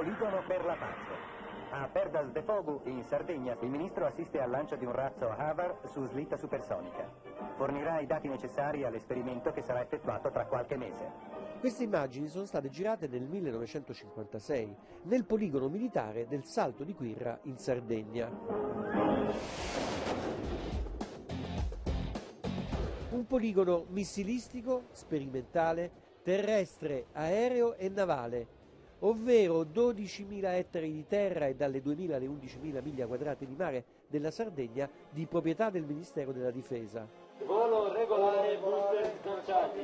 Poligono per la pace. A Perdas de Fogu, in Sardegna, il ministro assiste al lancio di un razzo Havar su slitta supersonica. Fornirà i dati necessari all'esperimento che sarà effettuato tra qualche mese. Queste immagini sono state girate nel 1956 nel poligono militare del Salto di Quirra in Sardegna. Un poligono missilistico, sperimentale, terrestre, aereo e navale, ovvero 12.000 ettari di terra e dalle 2.000 alle 11.000 miglia quadrate di mare della Sardegna di proprietà del Ministero della Difesa. Volo regolare, booster sganciati.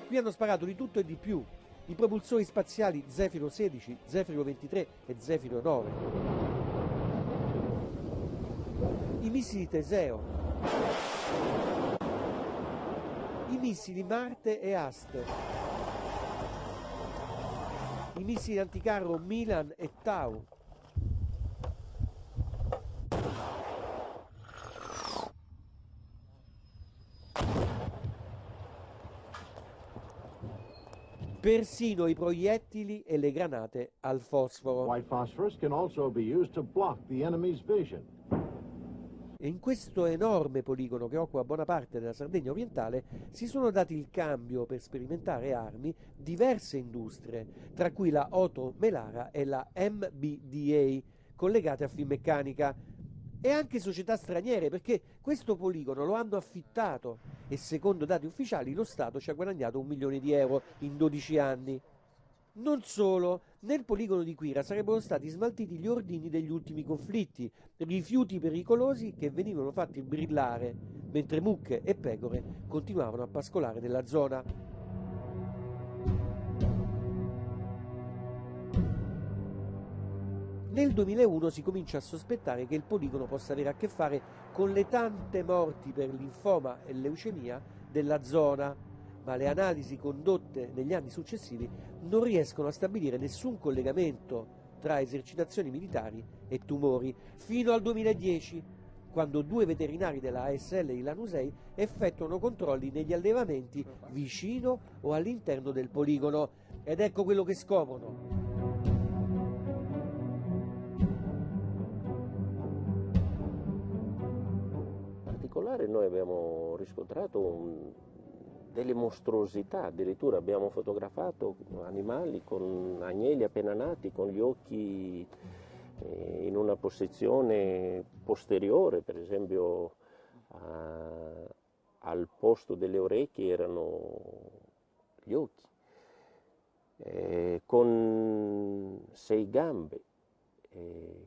Qui hanno sparato di tutto e di più, i propulsori spaziali Zefiro 16, Zefiro 23 e Zefiro 9, i missili Teseo, i missili Marte e Ast, i missili anticarro Milan e Tau, persino i proiettili e le granate al fosforo. White phosphorus can also be used to block the enemy's vision. E in questo enorme poligono che occupa buona parte della Sardegna orientale si sono dati il cambio per sperimentare armi diverse industrie, tra cui la Oto Melara e la MBDA, collegate a Finmeccanica, e anche società straniere, perché questo poligono lo hanno affittato e secondo dati ufficiali lo Stato ci ha guadagnato 1 milione di euro in 12 anni. Non solo, nel poligono di Quirra sarebbero stati smaltiti gli ordini degli ultimi conflitti, rifiuti pericolosi che venivano fatti brillare, mentre mucche e pecore continuavano a pascolare nella zona. Nel 2001 si comincia a sospettare che il poligono possa avere a che fare con le tante morti per linfoma e leucemia della zona, ma le analisi condotte negli anni successivi non riescono a stabilire nessun collegamento tra esercitazioni militari e tumori, fino al 2010, quando 2 veterinari della ASL di Lanusei effettuano controlli negli allevamenti vicino o all'interno del poligono. Ed ecco quello che scoprono. Noi abbiamo riscontrato delle mostruosità, addirittura abbiamo fotografato animali con agnelli appena nati, con gli occhi in una posizione posteriore, per esempio al posto delle orecchie erano gli occhi, con 6 gambe.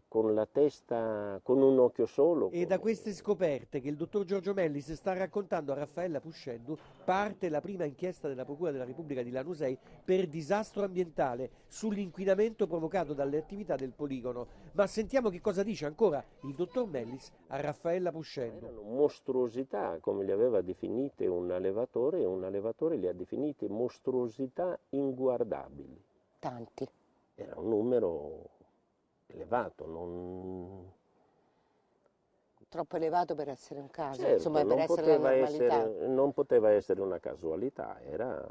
Con la testa, con un occhio solo. E da queste scoperte che il dottor Giorgio Mellis sta raccontando a Raffaella Pusceddu parte la prima inchiesta della Procura della Repubblica di Lanusei per disastro ambientale sull'inquinamento provocato dalle attività del poligono. Ma sentiamo che cosa dice ancora il dottor Mellis a Raffaella Pusceddu. Erano mostruosità, come le aveva definite un allevatore, e un allevatore le ha definite mostruosità inguardabili. Tanti. Era un numero elevato, troppo elevato per essere un caso, certo, insomma, per essere la normalità. Non poteva essere una casualità, era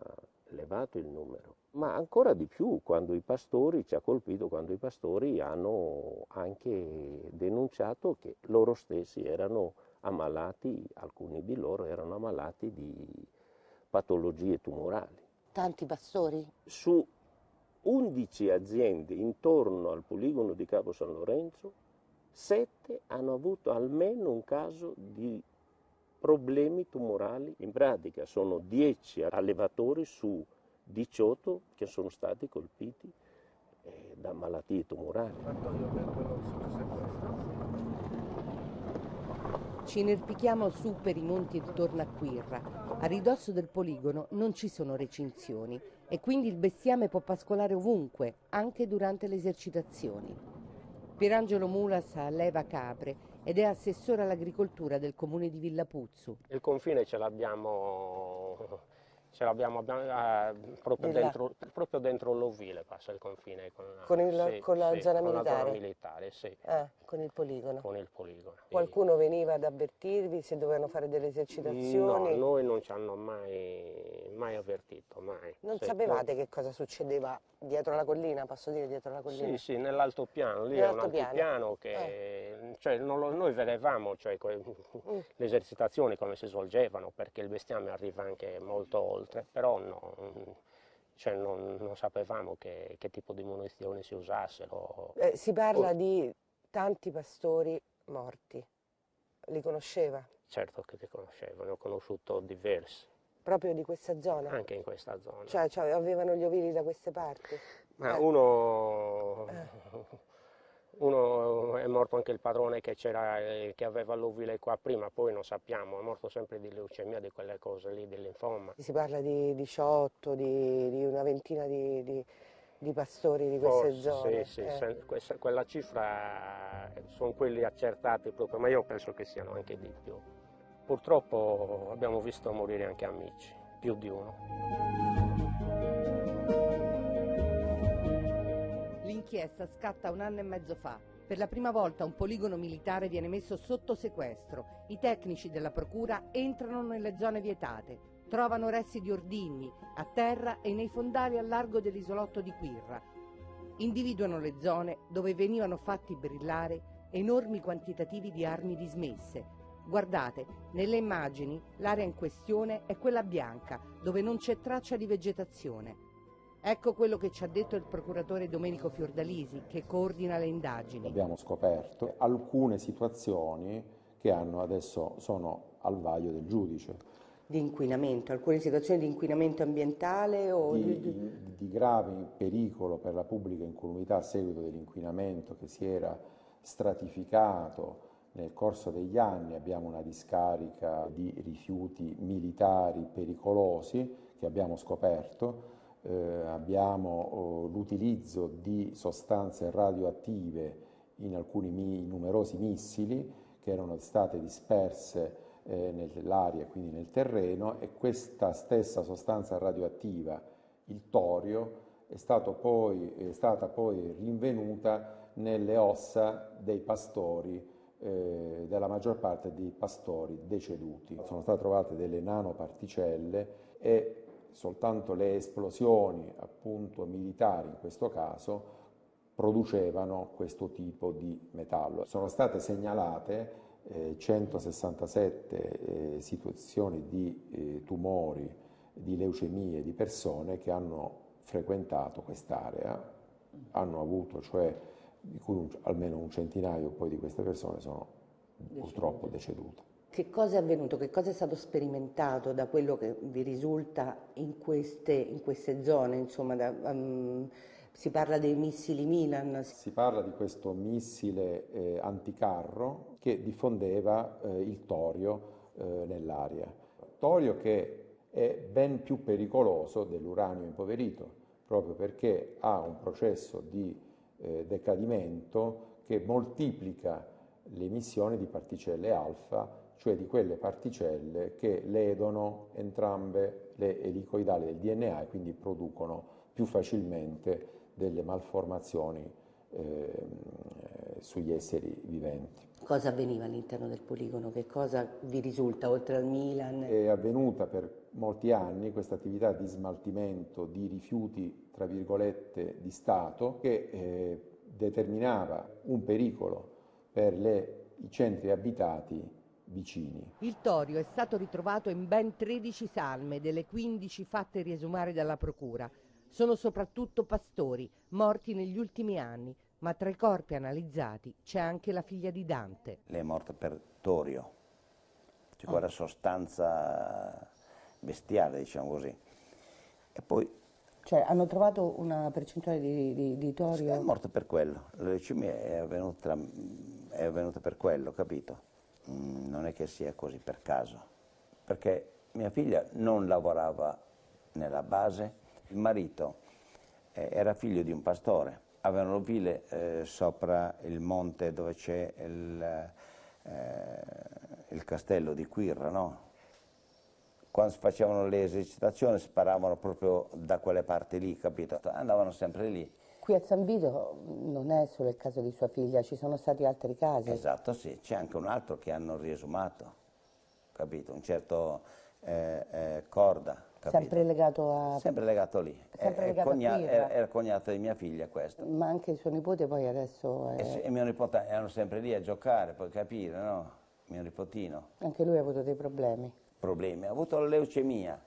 elevato il numero. Ma ancora di più quando i pastori, ci ha colpito quando i pastori hanno anche denunciato che loro stessi erano ammalati, alcuni di loro erano ammalati di patologie tumorali. Tanti pastori? Su 11 aziende intorno al poligono di Capo San Lorenzo, 7 hanno avuto almeno un caso di problemi tumorali. In pratica sono 10 allevatori su 18 che sono stati colpiti da malattie tumorali. Ci inerpichiamo su per i monti intorno a Quirra. A ridosso del poligono non ci sono recinzioni e quindi il bestiame può pascolare ovunque, anche durante le esercitazioni. Pierangelo Mulas alleva capre ed è assessore all'agricoltura del comune di Villapuzzu. Il confine ce l'abbiamo Ce l'abbiamo proprio dentro l'ovile, passa il confine con la zona con la militare? zona militare, sì. Con il poligono. Con il poligono. Qualcuno veniva ad avvertirvi se dovevano fare delle esercitazioni? No, noi non ci hanno mai avvertito, mai. Non sapevate che cosa succedeva dietro la collina, posso dire dietro la collina? Sì, nell'altopiano, lì è un altipiano che cioè, noi vedevamo cioè, le esercitazioni come si svolgevano, perché il bestiame arriva anche molto oltre, però cioè, non sapevamo che tipo di munizioni si usassero. Si parla di tanti pastori morti, li conosceva? Certo che li conoscevo, ne ho conosciuto diversi. Proprio di questa zona? Anche in questa zona. Cioè avevano gli ovili da queste parti? Ma uno è morto anche il padrone che aveva l'ovile qua prima, poi non sappiamo, è morto sempre di leucemia, di quelle cose lì, di linfoma. Si parla di 18, di una ventina di pastori di queste zone? Sì, quella cifra sono quelli accertati proprio, ma io penso che siano anche di più. Purtroppo abbiamo visto morire anche amici, più di uno. L'inchiesta scatta 1 anno e mezzo fa. Per la prima volta un poligono militare viene messo sotto sequestro. I tecnici della procura entrano nelle zone vietate, trovano resti di ordigni a terra e nei fondali a largo dell'isolotto di Quirra. Individuano le zone dove venivano fatti brillare enormi quantitativi di armi dismesse. Guardate, nelle immagini l'area in questione è quella bianca, dove non c'è traccia di vegetazione. Ecco quello che ci ha detto il procuratore Domenico Fiordalisi, che coordina le indagini. Abbiamo scoperto alcune situazioni che adesso sono al vaglio del giudice. Di inquinamento, alcune situazioni di inquinamento ambientale o di grave pericolo per la pubblica incolumità a seguito dell'inquinamento che si era stratificato nel corso degli anni. Abbiamo una discarica di rifiuti militari pericolosi che abbiamo scoperto, abbiamo l'utilizzo di sostanze radioattive in numerosi missili che erano state disperse nell'aria, quindi nel terreno, e questa stessa sostanza radioattiva, il torio, è stata poi rinvenuta nelle ossa dei pastori, della maggior parte dei pastori deceduti. Sono state trovate delle nanoparticelle e soltanto le esplosioni, appunto militari in questo caso, producevano questo tipo di metallo. Sono state segnalate 167 situazioni di tumori, di leucemie di persone che hanno frequentato quest'area, hanno avuto, cioè di cui almeno un centinaio poi di queste persone sono purtroppo decedute. Che cosa è avvenuto? Che cosa è stato sperimentato da quello che vi risulta in queste zone? Insomma, si parla dei missili Milan. Si parla di questo missile anticarro che diffondeva il torio nell'aria. Torio che è ben più pericoloso dell'uranio impoverito, proprio perché ha un processo di decadimento che moltiplica le emissioni di particelle alfa, cioè di quelle particelle che ledono entrambe le elicoidali del DNA e quindi producono più facilmente delle malformazioni sugli esseri viventi. Cosa avveniva all'interno del poligono? Che cosa vi risulta oltre al Milan? È avvenuta per molti anni questa attività di smaltimento di rifiuti, tra virgolette, di Stato, che determinava un pericolo per i centri abitati vicini. Il torio è stato ritrovato in ben 13 salme delle 15 fatte riesumare dalla procura. Sono soprattutto pastori, morti negli ultimi anni, ma tra i corpi analizzati c'è anche la figlia di Dante. Lei è morta per torio, cioè quella sostanza bestiale, diciamo così. E poi... Cioè hanno trovato una percentuale di torio? È morta per quello, la leucemia è avvenuta per quello, capito? Non è che sia così per caso, perché mia figlia non lavorava nella base, il marito era figlio di un pastore, avevano l'ovile sopra il monte dove c'è il castello di Quirra, no? quando si facevano le esercitazioni sparavano proprio da quelle parti lì, capito? Andavano sempre lì. Qui a San Vito non è solo il caso di sua figlia, ci sono stati altri casi. Esatto, sì, c'è anche un altro che hanno riesumato, capito? Un certo Corda, capito? Sempre legato a... Sempre legato lì. Sempre legato a Quirra. Era cognato di mia figlia questo. Ma anche il suo nipote poi adesso è... E mio nipote erano sempre lì a giocare, puoi capire, no? Mio nipotino. Anche lui ha avuto dei problemi. Ha avuto la leucemia.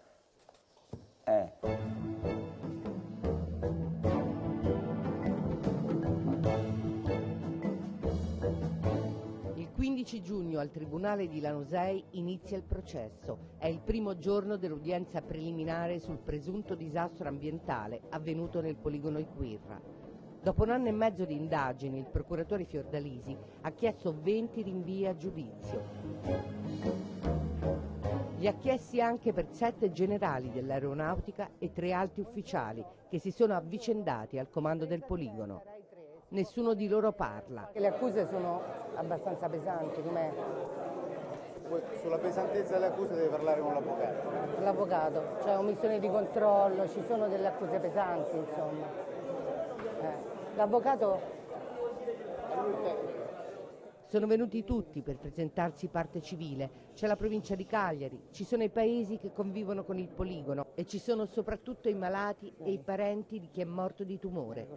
Il 15 giugno al Tribunale di Lanusei inizia il processo. È il primo giorno dell'udienza preliminare sul presunto disastro ambientale avvenuto nel poligono Iquirra. Dopo un anno e mezzo di indagini, il procuratore Fiordalisi ha chiesto 20 rinvii a giudizio. Li ha chiesti anche per 7 generali dell'aeronautica e 3 alti ufficiali che si sono avvicendati al comando del poligono. Nessuno di loro parla. Le accuse sono abbastanza pesanti, com'è? Sulla pesantezza delle accuse deve parlare con l'avvocato. L'avvocato, cioè omissione di controllo, ci sono delle accuse pesanti, insomma. L'avvocato... Sono venuti tutti per presentarsi parte civile. C'è la provincia di Cagliari, ci sono i paesi che convivono con il poligono e ci sono soprattutto i malati e i parenti di chi è morto di tumore.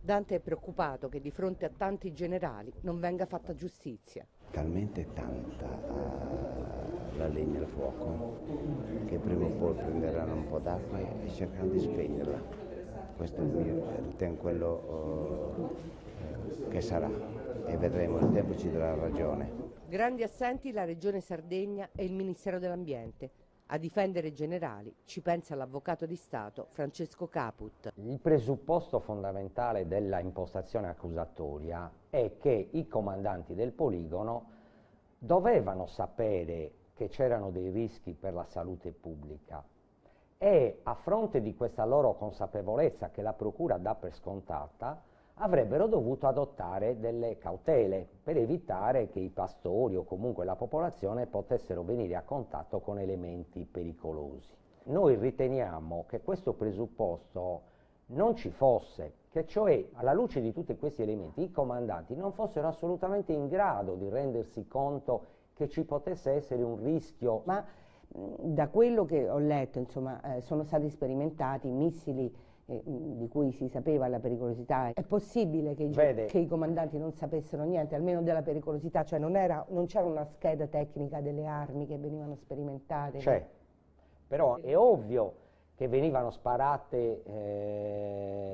Dante è preoccupato che di fronte a tanti generali non venga fatta giustizia. Talmente tanta la legna al fuoco che prima o poi prenderanno un po' d'acqua e cercheranno di spegnerla. Questo è il mio, ritengo quello che sarà. E vedremo, il tempo ci darà ragione. Grandi assenti la Regione Sardegna e il Ministero dell'Ambiente. A difendere i generali ci pensa l'avvocato di Stato Francesco Caput. Il presupposto fondamentale della impostazione accusatoria è che i comandanti del poligono dovevano sapere che c'erano dei rischi per la salute pubblica e, a fronte di questa loro consapevolezza che la procura dà per scontata, avrebbero dovuto adottare delle cautele per evitare che i pastori o comunque la popolazione potessero venire a contatto con elementi pericolosi. Noi riteniamo che questo presupposto non ci fosse, che cioè alla luce di tutti questi elementi i comandanti non fossero assolutamente in grado di rendersi conto che ci potesse essere un rischio. Ma da quello che ho letto, insomma, sono stati sperimentati missili di cui si sapeva la pericolosità. È possibile che i comandanti non sapessero niente, almeno della pericolosità, cioè non c'era una scheda tecnica delle armi che venivano sperimentate? C'è, però è ovvio che venivano sparate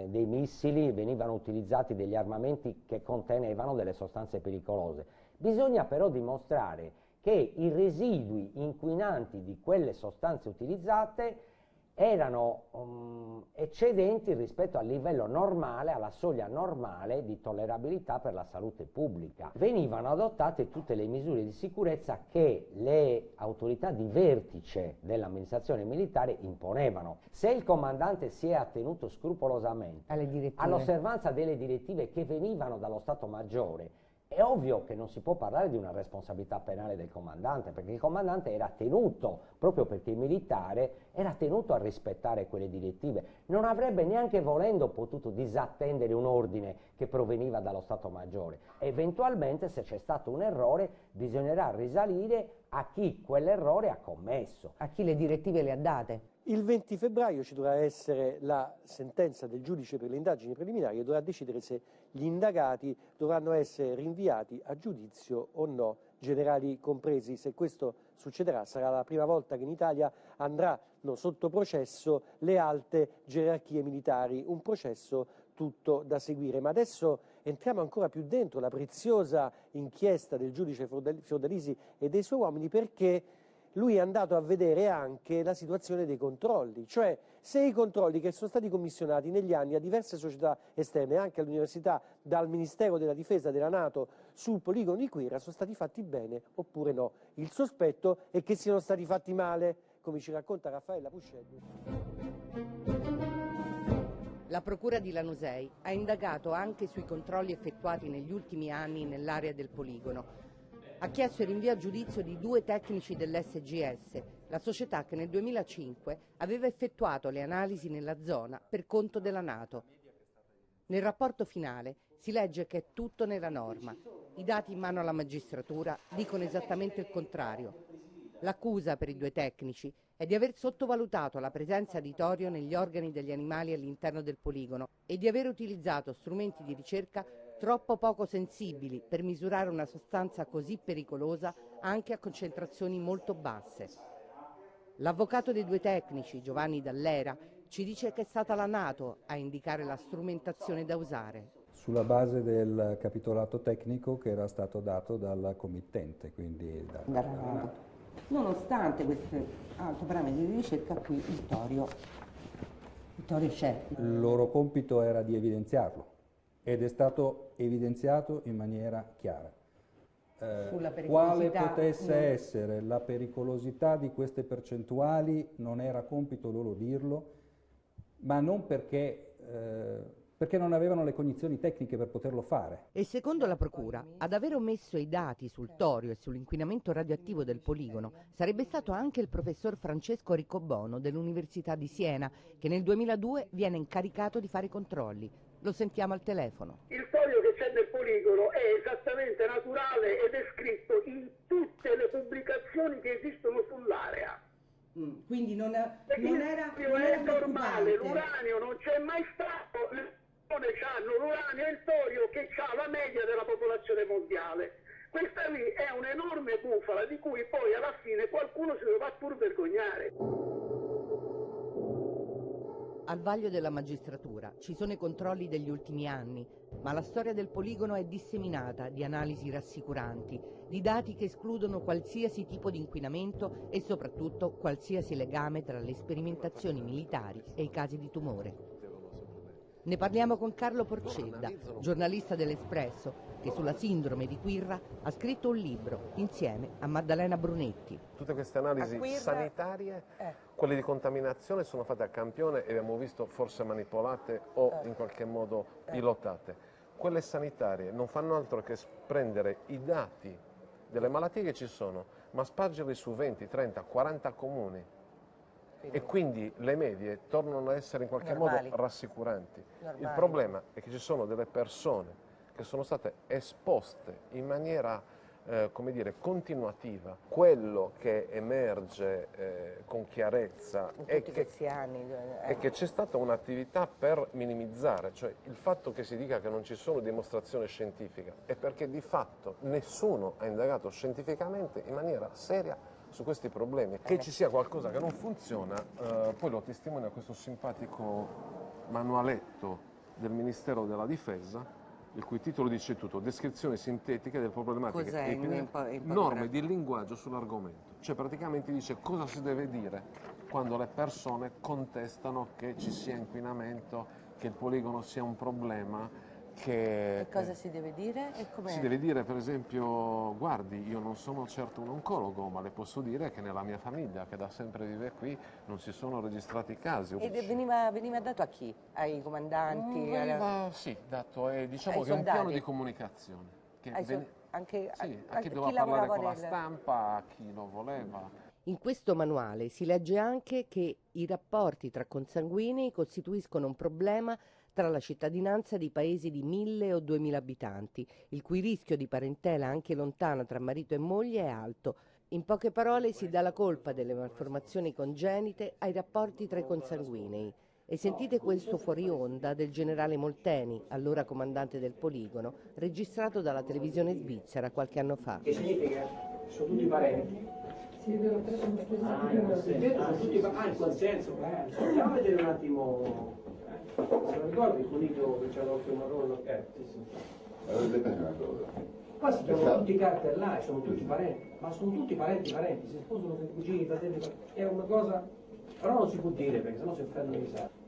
dei missili, venivano utilizzati degli armamenti che contenevano delle sostanze pericolose. Bisogna però dimostrare che i residui inquinanti di quelle sostanze utilizzate erano eccedenti rispetto al livello normale, alla soglia normale di tollerabilità per la salute pubblica. Venivano adottate tutte le misure di sicurezza che le autorità di vertice dell'amministrazione militare imponevano. Se il comandante si è attenuto scrupolosamente all'osservanza delle direttive che venivano dallo Stato Maggiore, è ovvio che non si può parlare di una responsabilità penale del comandante, perché il comandante era tenuto, proprio perché il militare era tenuto a rispettare quelle direttive. Non avrebbe neanche volendo potuto disattendere un ordine che proveniva dallo Stato Maggiore. Eventualmente, se c'è stato un errore, bisognerà risalire a chi quell'errore ha commesso. A chi le direttive le ha date. Il 20 febbraio ci dovrà essere la sentenza del giudice per le indagini preliminari e dovrà decidere se gli indagati dovranno essere rinviati a giudizio o no, generali compresi. Se questo succederà sarà la prima volta che in Italia andranno sotto processo le alte gerarchie militari, un processo tutto da seguire. Ma adesso entriamo ancora più dentro la preziosa inchiesta del giudice Fiordalisi e dei suoi uomini, perché lui è andato a vedere anche la situazione dei controlli, cioè se i controlli che sono stati commissionati negli anni a diverse società esterne, anche all'università, dal Ministero della Difesa della NATO sul poligono di Quirra, sono stati fatti bene oppure no. Il sospetto è che siano stati fatti male, come ci racconta Raffaella Puscelli. La Procura di Lanusei ha indagato anche sui controlli effettuati negli ultimi anni nell'area del poligono. ha chiesto il rinvio a giudizio di 2 tecnici dell'SGS, la società che nel 2005 aveva effettuato le analisi nella zona per conto della NATO. Nel rapporto finale si legge che è tutto nella norma. I dati in mano alla magistratura dicono esattamente il contrario. L'accusa per i 2 tecnici è di aver sottovalutato la presenza di torio negli organi degli animali all'interno del poligono e di aver utilizzato strumenti di ricerca troppo poco sensibili per misurare una sostanza così pericolosa anche a concentrazioni molto basse. L'avvocato dei 2 tecnici, Giovanni Dall'Era, ci dice che è stata la NATO a indicare la strumentazione da usare. Sulla base del capitolato tecnico che era stato dato dal committente, quindi dalla NATO. Nonostante questi alti parametri di ricerca, qui il torio c'è. Il loro compito era di evidenziarlo ed è stato evidenziato in maniera chiara. Quale potesse essere la pericolosità di queste percentuali non era compito loro dirlo, ma non perché non avevano le cognizioni tecniche per poterlo fare. E secondo la Procura, ad aver omesso i dati sul torio e sull'inquinamento radioattivo del poligono sarebbe stato anche il professor Francesco Riccobono dell'Università di Siena, che nel 2002 viene incaricato di fare i controlli. Lo sentiamo al telefono. Il torio che c'è nel poligono è esattamente naturale ed è scritto in tutte le pubblicazioni che esistono sull'area. Quindi non era normale, l'uranio non c'è mai stato, le persone hanno l'uranio e il torio che ha la media della popolazione mondiale. Questa lì è un'enorme bufala di cui poi alla fine qualcuno si dovrà pur vergognare. Al vaglio della magistratura ci sono i controlli degli ultimi anni, ma la storia del poligono è disseminata di analisi rassicuranti, di dati che escludono qualsiasi tipo di inquinamento e soprattutto qualsiasi legame tra le sperimentazioni militari e i casi di tumore. Ne parliamo con Carlo Porcedda, giornalista dell'Espresso, che sulla sindrome di Quirra ha scritto un libro insieme a Maddalena Brunetti. Tutte queste analisi sanitarie, quelle di contaminazione, sono fatte a campione e abbiamo visto forse manipolate o in qualche modo pilotate. Quelle sanitarie non fanno altro che prendere i dati delle malattie che ci sono, ma spargerli su 20, 30, 40 comuni. E quindi le medie tornano a essere in qualche modo rassicuranti. Il problema è che ci sono delle persone che sono state esposte in maniera, come dire, continuativa. Quello che emerge con chiarezza è che c'è stata un'attività per minimizzare, cioè il fatto che si dica che non ci sono dimostrazioni scientifiche è perché di fatto nessuno ha indagato scientificamente in maniera seria su questi problemi. Che ci sia qualcosa che non funziona, poi lo testimonia questo simpatico manualetto del Ministero della Difesa, il cui titolo dice tutto: descrizioni sintetiche delle problematiche, norme di linguaggio sull'argomento. Cioè praticamente dice cosa si deve dire quando le persone contestano che ci sia inquinamento, che il poligono sia un problema. E cosa si deve dire? Si deve dire, per esempio, guardi, io non sono certo un oncologo, ma le posso dire che nella mia famiglia, che da sempre vive qui, non si sono registrati casi. E veniva dato a chi? Ai comandanti? Sì, dato diciamo che è un piano di comunicazione. Che a chi doveva parlare con la stampa, a chi lo voleva. In questo manuale si legge anche che i rapporti tra consanguinei costituiscono un problema tra la cittadinanza di paesi di 1000 o 2000 abitanti, il cui rischio di parentela anche lontana tra marito e moglie è alto. In poche parole si dà la colpa delle malformazioni congenite ai rapporti tra i consanguinei. E sentite questo fuori onda del generale Molteni, allora comandante del poligono, registrato dalla televisione svizzera qualche anno fa. Che significa? Sono tutti parenti. Sì, sono tutti parenti. Il consenso. Andiamo a vedere un attimo. Se lo ricordi il coniglio che c'ha l'occhio marrone? Sì. Qua si chiamano tutti cartellari, sono tutti parenti, ma sono tutti parenti, si sposano tra cugini, fratelli, è una cosa, però non si può dire perché sennò si offendono i sardi.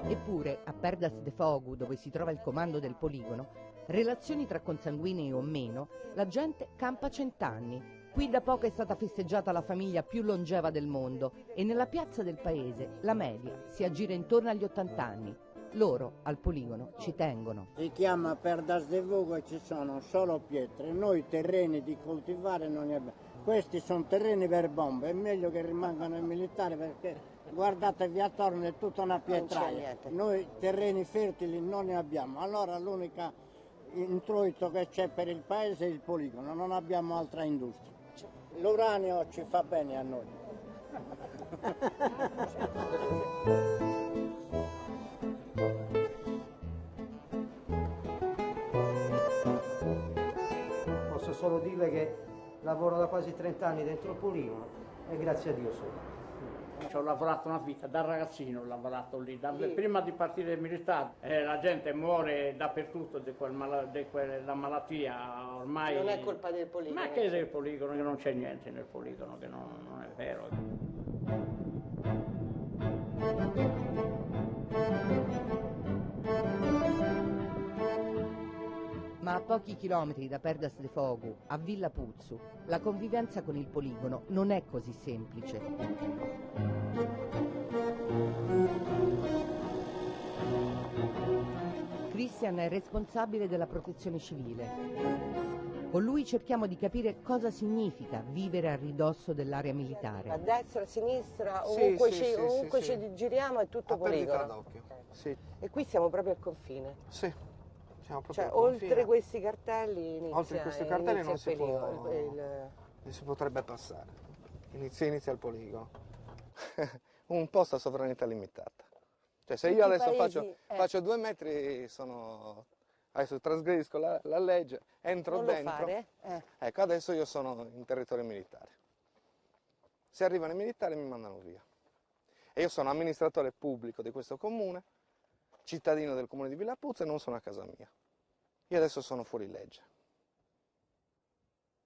Eppure, a Perdas de Fogu, dove si trova il comando del poligono, relazioni tra consanguinei o meno, la gente campa 100 anni. Qui da poco è stata festeggiata la famiglia più longeva del mondo e nella piazza del paese la media si aggira intorno agli 80 anni. Loro al poligono ci tengono. Si chiama Perdas de Fogo e ci sono solo pietre. Noi terreni di coltivare non ne abbiamo. Questi sono terreni per bombe, è meglio che rimangano i militari perché guardatevi attorno, è tutta una pietraia. Noi terreni fertili non ne abbiamo, allora l'unica introito che c'è per il paese è il poligono, non abbiamo altra industria. L'uranio ci fa bene a noi. Posso solo dirle che lavoro da quasi 30 anni dentro il poligono e grazie a Dio solo. Ci ho lavorato una vita, da ragazzino ho lavorato lì, prima di partire militare. La gente muore dappertutto di quella malattia, ormai... Non è colpa del poligono. Ma che del poligono? Che non c'è niente nel poligono, che non è vero. Ma a pochi chilometri da Perdas de Fogo, a Villa Puzzu, la convivenza con il poligono non è così semplice. Christian è responsabile della protezione civile. Con lui cerchiamo di capire cosa significa vivere a ridosso dell'area militare. A destra, a sinistra, ovunque ci giriamo è tutto poligono. Sì. E qui siamo proprio al confine. Sì. Cioè, oltre questi cartelli inizia, oltre questi cartelli non si può, non si potrebbe passare. Inizia il poligono. Un posto a sovranità limitata. Cioè se io adesso faccio 2 metri adesso trasgredisco la legge, entro non dentro. Lo fare? Ecco, adesso io sono in territorio militare. Se arrivano i militari mi mandano via. E io sono amministratore pubblico di questo comune, cittadino del comune di Villa Puzzu e non sono a casa mia. Io adesso sono fuori legge.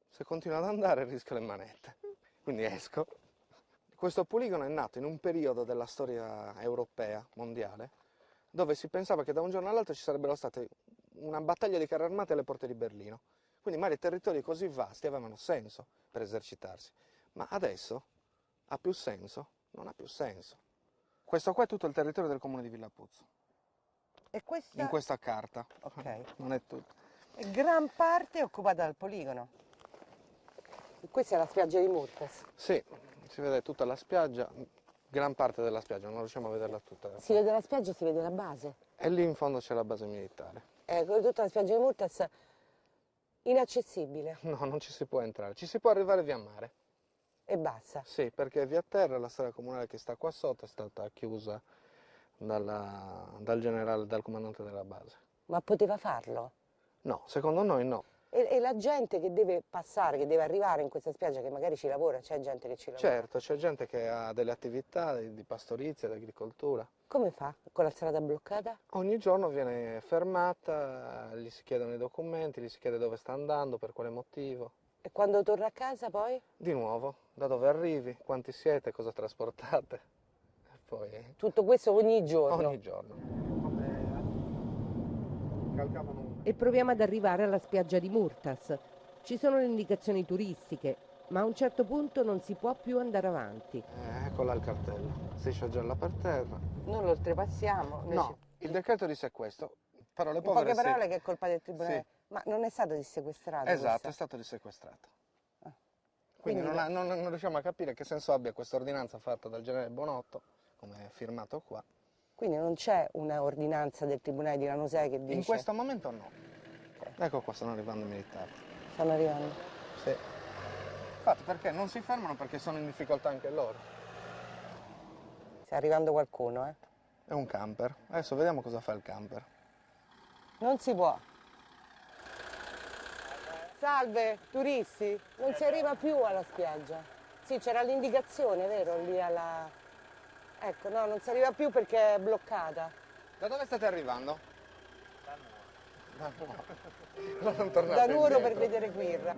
Se continuo ad andare rischio le manette, quindi esco. Questo poligono è nato in un periodo della storia europea, mondiale, dove si pensava che da un giorno all'altro ci sarebbero state una battaglia di carri armati alle porte di Berlino. Quindi magari territori così vasti avevano senso per esercitarsi. Ma adesso ha più senso? Non ha più senso. Questo qua è tutto il territorio del comune di Villa Puzzu. E questa... In questa carta. Ok. Non è tutto. E gran parte è occupata dal poligono. E questa è la spiaggia di Murtas. Sì, si vede tutta la spiaggia, gran parte della spiaggia, non riusciamo a vederla tutta. Si vede la spiaggia, si vede la base. E lì in fondo c'è la base militare. Tutta la spiaggia di Murtas inaccessibile. No, non ci si può entrare, ci si può arrivare via mare. E basta? Sì, perché via terra la strada comunale che sta qua sotto è stata chiusa dal generale, dal comandante della base. Ma poteva farlo? No, secondo noi no. E la gente che deve passare, che deve arrivare in questa spiaggia, che magari ci lavora, c'è gente che ci lavora? Certo, c'è gente che ha delle attività di pastorizia, di agricoltura. Come fa? Con la strada bloccata? Ogni giorno viene fermata, gli si chiedono i documenti, gli si chiede dove sta andando, per quale motivo. E quando torna a casa poi? Di nuovo, da dove arrivi, quanti siete, cosa trasportate. E poi... Tutto questo ogni giorno? Ogni giorno. Calcavano. E proviamo ad arrivare alla spiaggia di Murtas. Ci sono le indicazioni turistiche, ma a un certo punto non si può più andare avanti. Ecco là il cartello, striscia gialla per terra. Non lo oltrepassiamo? No, il decreto dice questo. Parole in povere, poche parole che è colpa del tribunale. Sì. Ma non è stato dissequestrato? Esatto, questo? è stato dissequestrato. Quindi non riusciamo a capire che senso abbia questa ordinanza fatta dal generale Bonotto, come è firmato qua. Quindi non c'è una ordinanza del tribunale di Lanusei che dice... In questo momento no. Ecco qua, stanno arrivando i militari. Stanno arrivando? Sì. Infatti perché non si fermano perché sono in difficoltà anche loro. Sta arrivando qualcuno, È un camper. Adesso vediamo cosa fa il camper. Non si può. Salve, turisti. Non si arriva più alla spiaggia. Sì, c'era l'indicazione, vero? Lì alla... Ecco, no, non si arriva più perché è bloccata. Da dove state arrivando? Da Nuoro. Da Nuoro per vedere Quirra.